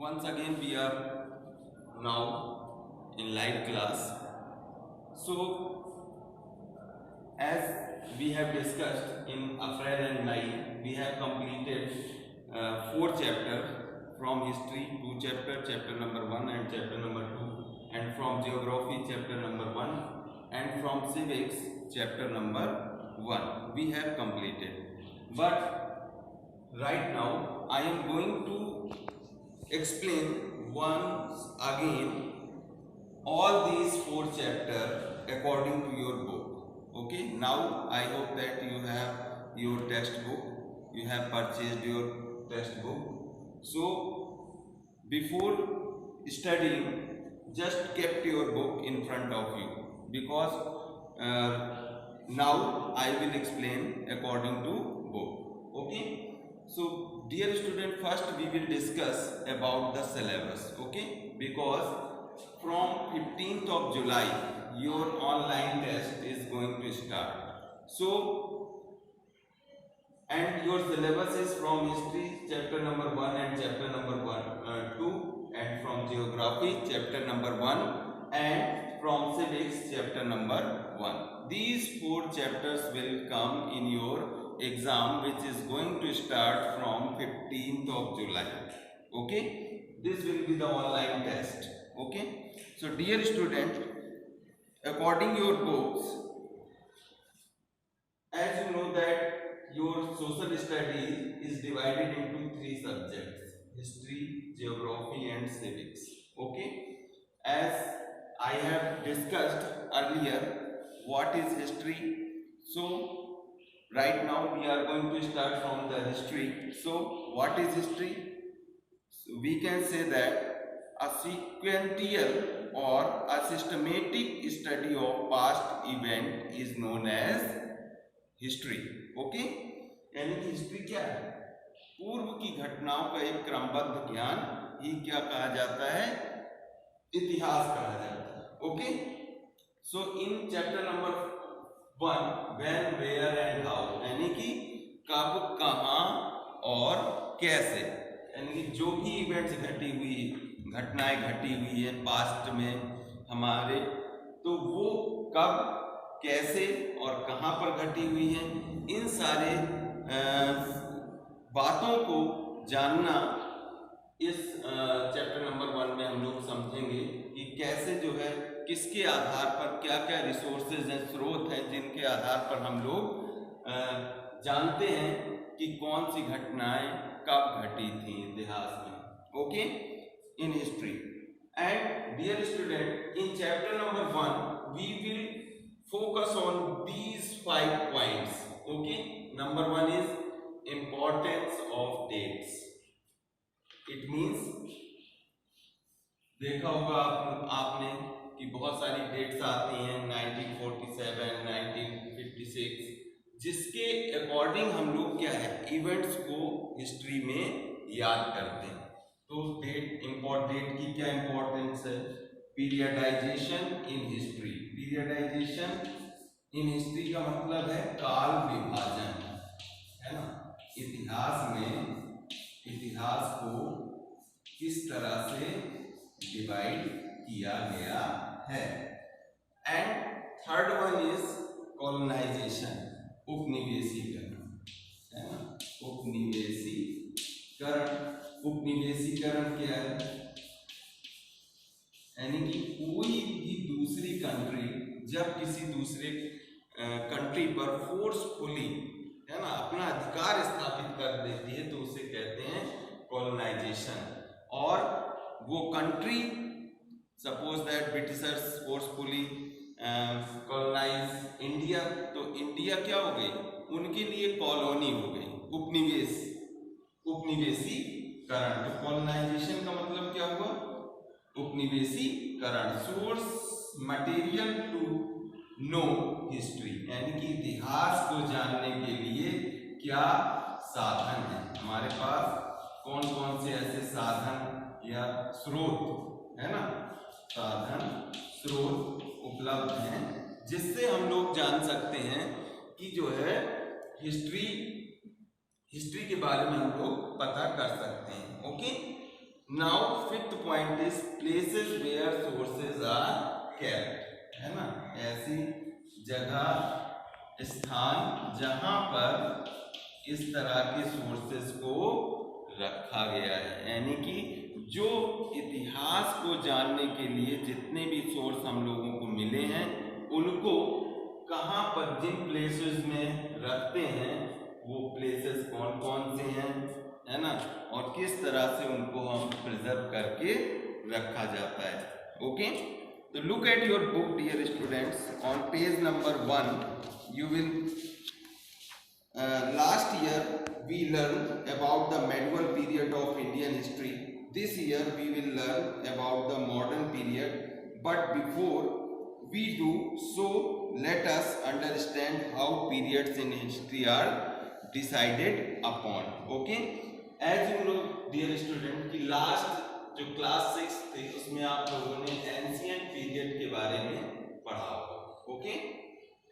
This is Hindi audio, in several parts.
Once again we are now in live class. So as we have discussed in April and May, we have completed 4 chapters from history, 2 chapters, chapter number 1 and chapter number 2, and from geography chapter number 1, and from civics chapter number 1 we have completed. But right now I am going to explain once again all these 4 chapters according to your book. Okay, now I hope that you have your textbook, you have purchased your textbook. So before studying, just kept your book in front of you, because now I will explain according to book. Okay, so dear student, first we will discuss about the syllabus. Okay, because from 15th of July your online test is going to start. So, and your syllabus is from history chapter number 1 and chapter number 2, and from geography chapter number 1, and from civics chapter number 1. These 4 chapters will come in your exam, which is going to start from 15th of July. Okay, this will be the online test. Okay, so dear student, according your books, as you know that your social studies is divided into 3 subjects: history, geography and civics. Okay, as I have discussed earlier what is history, so right now we are going to start from the history. So what is history? So we can say that a sequential or a systematic study of past event is known as history. Okay, यानी कि हिस्ट्री क्या है? पूर्व की घटनाओं का एक क्रमबद्ध ज्ञान ही क्या कहा जाता है? इतिहास कहा जाता है. Okay, so in chapter number 1 when, where and how, यानी कि कब, कहाँ और कैसे, यानी कि जो भी इवेंट्स घटनाएं घटी हुई है पास्ट में हमारे, तो वो कब, कैसे और कहाँ पर घटी हुई है, इन सारे बातों को जानना इस चैप्टर नंबर 1 में हम लोग समझेंगे कि कैसे जो है, किसके आधार पर क्या क्या रिसोर्सेज हैं, स्रोत हैं, जिनके आधार पर हम लोग जानते हैं कि कौन सी घटनाएं कब घटी थी इतिहास में. Okay, in history. And dear student, in chapter number 1 we will focus on these 5 points. Okay, number 1 is importance of dates. It means, देखा होगा आपने कि बहुत सारी डेट्स आती हैं 1947, 1956, जिसके अकॉर्डिंग हम लोग क्या है, इवेंट्स को हिस्ट्री में याद करते हैं. तो डेट की क्या इंपॉर्टेंस है? Periodisation in history. Periodisation in history का मतलब है काल विभाजन, है ना. इतिहास में इतिहास को किस तरह से डिवाइड किया गया है. And third one is colonisation, उपनिवेशीकरण, है ना. उपनिवेशीकरण क्या है? यानी कि कोई भी दूसरी कंट्री जब किसी दूसरे कंट्री पर फोर्सफुली, है ना, अपना अधिकार स्थापित कर देती है, तो उसे कहते हैं कॉलोनाइजेशन. और वो country, suppose that Britishers forcefully colonize India, तो इंडिया क्या हो गई? उनके लिए कॉलोनी हो गई. उपनिवेशीकरण. तो कॉलोनाइजेशन का मतलब क्या हुआ? उपनिवेशीकरण. Source material to know history, यानी कि इतिहास को जानने के लिए क्या साधन है हमारे पास, कौन कौन से ऐसे साधन या स्रोत, है ना, साधन स्रोत उपलब्ध हैं, जिससे हम लोग जान सकते हैं कि जो है हिस्ट्री के बारे में हम लोग पता कर सकते हैं. Okay, now fifth point is places where sources are kept, है ना, ऐसी जगह स्थान जहां पर इस तरह के सोर्सेस को रखा गया है, यानी कि जो इतिहास को जानने के लिए जितने भी सोर्स हम लोगों को मिले हैं उनको कहाँ पर जिन प्लेसेस में रखते हैं वो प्लेसेस कौन कौन से हैं, है ना, और किस तरह से उनको हम प्रिजर्व करके रखा जाता है. ओके, तो look at your book dear students. On page number 1 you will last year we learned about the medieval period of Indian history. This year we will learn about the modern period, but before we do so let us understand how periods in history are decided upon. Okay, as you know dear student कि last जो क्लास 6 थे उसमें आप लोगों ने एंशिएंट पीरियड के बारे में पढ़ा होगा. ओके,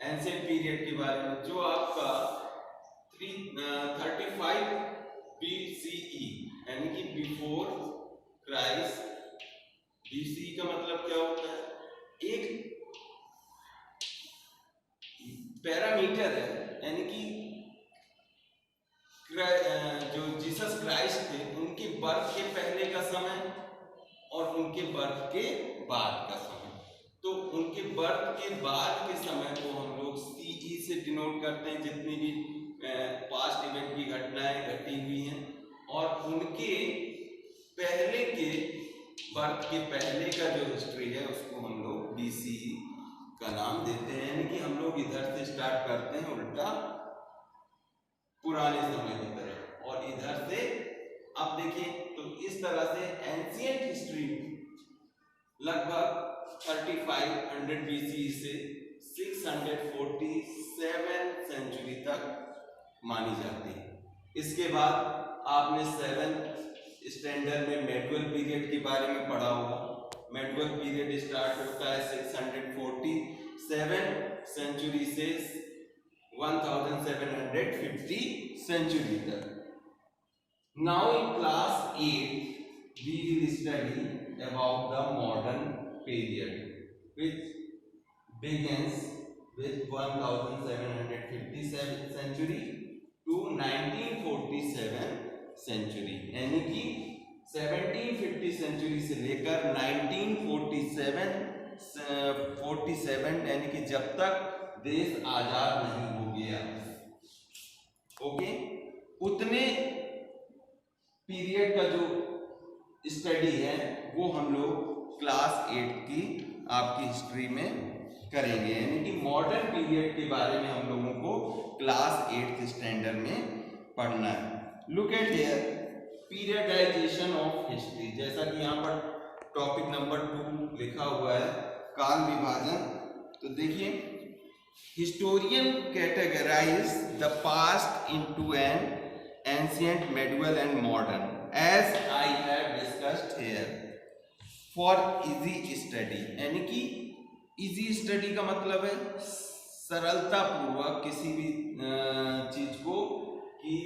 एंशिएंट पीरियड के बारे में जो आपका 35 BCE यानी कि बिफोर क्राइस्ट. BCE का मतलब क्या होता है? एक पैरामीटर है, यानी कि जो जीसस क्राइस्ट थे उनके बर्थ के पहले का समय और उनके बर्थ के बाद का समय. तो उनके बर्थ के बाद के समय को हम लोग CE से डिनोट करते हैं, जितनी भी पास्ट इवेंट की घटनाएं घटी हुई हैं, और उनके पहले के बर्थ के पहले का जो हिस्ट्री है उसको हम लोग BCE का नाम देते हैं. यानी कि हम लोग इधर से स्टार्ट करते हैं उल्टा पुराने समय की तरफ, और इधर से अब देखिए तो इस तरह से एंशिएंट हिस्ट्री लगभग 3500 BCE से 647 सेंचुरी तक मानी जाती है. इसके बाद आपने 7th स्टैंडर्ड में मेडुअल पीरियड के बारे में पढ़ा होगा. मेडुअल पीरियड स्टार्ट होता है 647 सेंचुरी से 1750 सेंचुरी तक. Now in class 8 we will study about the modern period which begins with 1757 century to 1947 century. यानी कि 1750 सेंचुरी से लेकर 1947 यानी कि जब तक देश आजाद नहीं हो गया, ओके, उतने पीरियड का जो स्टडी है वो हम लोग क्लास 8 की आपकी हिस्ट्री में करेंगे. यानी कि मॉडर्न पीरियड के बारे में हम लोगों को क्लास 8th स्टैंडर्ड में पढ़ना है. Look at here periodisation of history. जैसा कि यहाँ पर टॉपिक नंबर 2 लिखा हुआ है, काल विभाजन. तो देखिए, historian categorize the past into an ancient, medieval and modern as I have discussed here for easy study. यानी कि easy study का मतलब है सरलता पूर्वक किसी भी चीज को की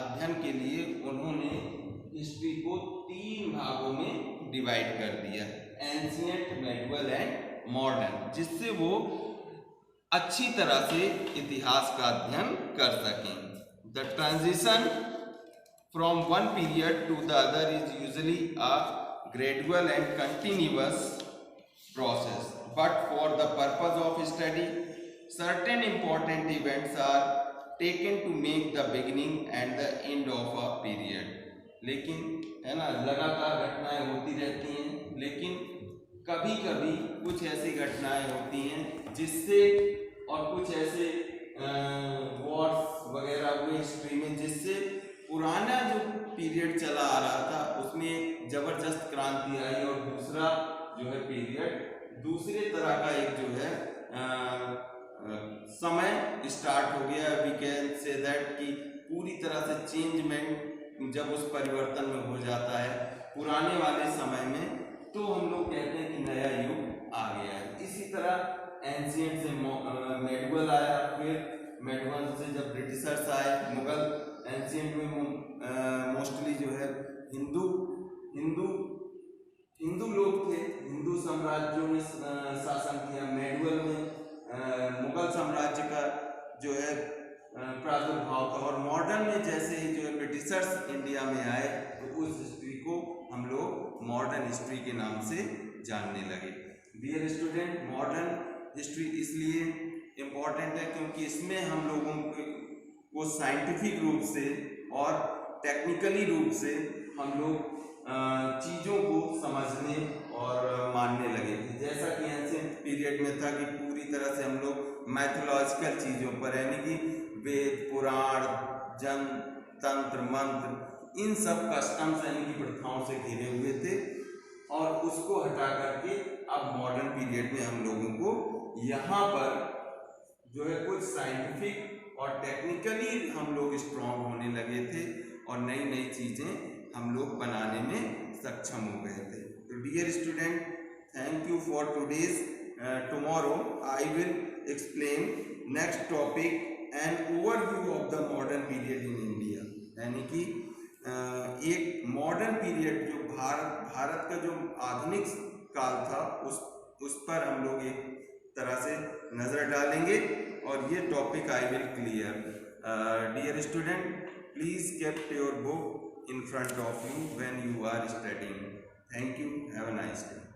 अध्ययन के लिए उन्होंने हिस्ट्री को 3 भागों में डिवाइड कर दिया, एंशिएंट, मेडुअल एंड मॉडर्न, जिससे वो अच्छी तरह से इतिहास का अध्ययन कर सकें. The transition from one period to the other is usually a gradual and continuous process, but for the purpose of study certain important events are taken to make the beginning and the end of a period. लेकिन है ना, लगातार घटनाएं होती रहती हैं, लेकिन कभी कभी कुछ ऐसी घटनाएं होती हैं जिससे, और कुछ ऐसे वॉर्स वगैरह हुए हिस्ट्री में, जिससे पुराना जो पीरियड चला आ रहा था उसमें जबरदस्त क्रांति आई, और दूसरा जो है पीरियड दूसरे तरह का एक जो है समय स्टार्ट हो गया. वी कैन से दैट कि पूरी तरह से चेंजमेंट जब उस परिवर्तन में हो जाता है पुराने वाले समय में, तो हम लोग कहते हैं कि नया युग आ गया है. इसी तरह एंशिएंट से मेडुअल आया, फिर मेडुअल से जब ब्रिटिशर्स आए, मुगल, एंशिएंट में मोस्टली जो है हिंदू ब्रिटिशर्स इंडिया में आए तो उस हिस्ट्री को हम लोग मॉडर्न हिस्ट्री के नाम से जानने लगे। डियर स्टूडेंट, मॉडर्न हिस्ट्री इसलिए इम्पॉर्टेंट है क्योंकि इसमें हम लोगों को साइंटिफिक रूप से और टेक्निकली रूप से हम लोग चीज़ों को समझने और मानने लगे थे। जैसा कि एंशिएंट पीरियड में था कि पूरी तरह से हम लोग मैथोलॉजिकल चीज़ों पर, यानी कि वेद, पुराण, जन, तंत्र, मंत्र, इन सब कस्टम्स यानी कि प्रथाओं से घिरे हुए थे, और उसको हटा करके अब मॉडर्न पीरियड में हम लोगों को यहाँ पर जो है कुछ साइंटिफिक और टेक्निकली हम लोग स्ट्रॉन्ग होने लगे थे और नई नई चीज़ें हम लोग बनाने में सक्षम हो गए थे। तो dear student, thank you for today's. Tomorrow I will explain next topic an overview of the modern period in India, यानी कि एक मॉडर्न पीरियड जो भारत का जो आधुनिक काल था उस पर हम लोग एक तरह से नज़र डालेंगे और ये topic I will clear. Dear student, please keep your book in front of you when you are studying. Thank you. Have a nice day.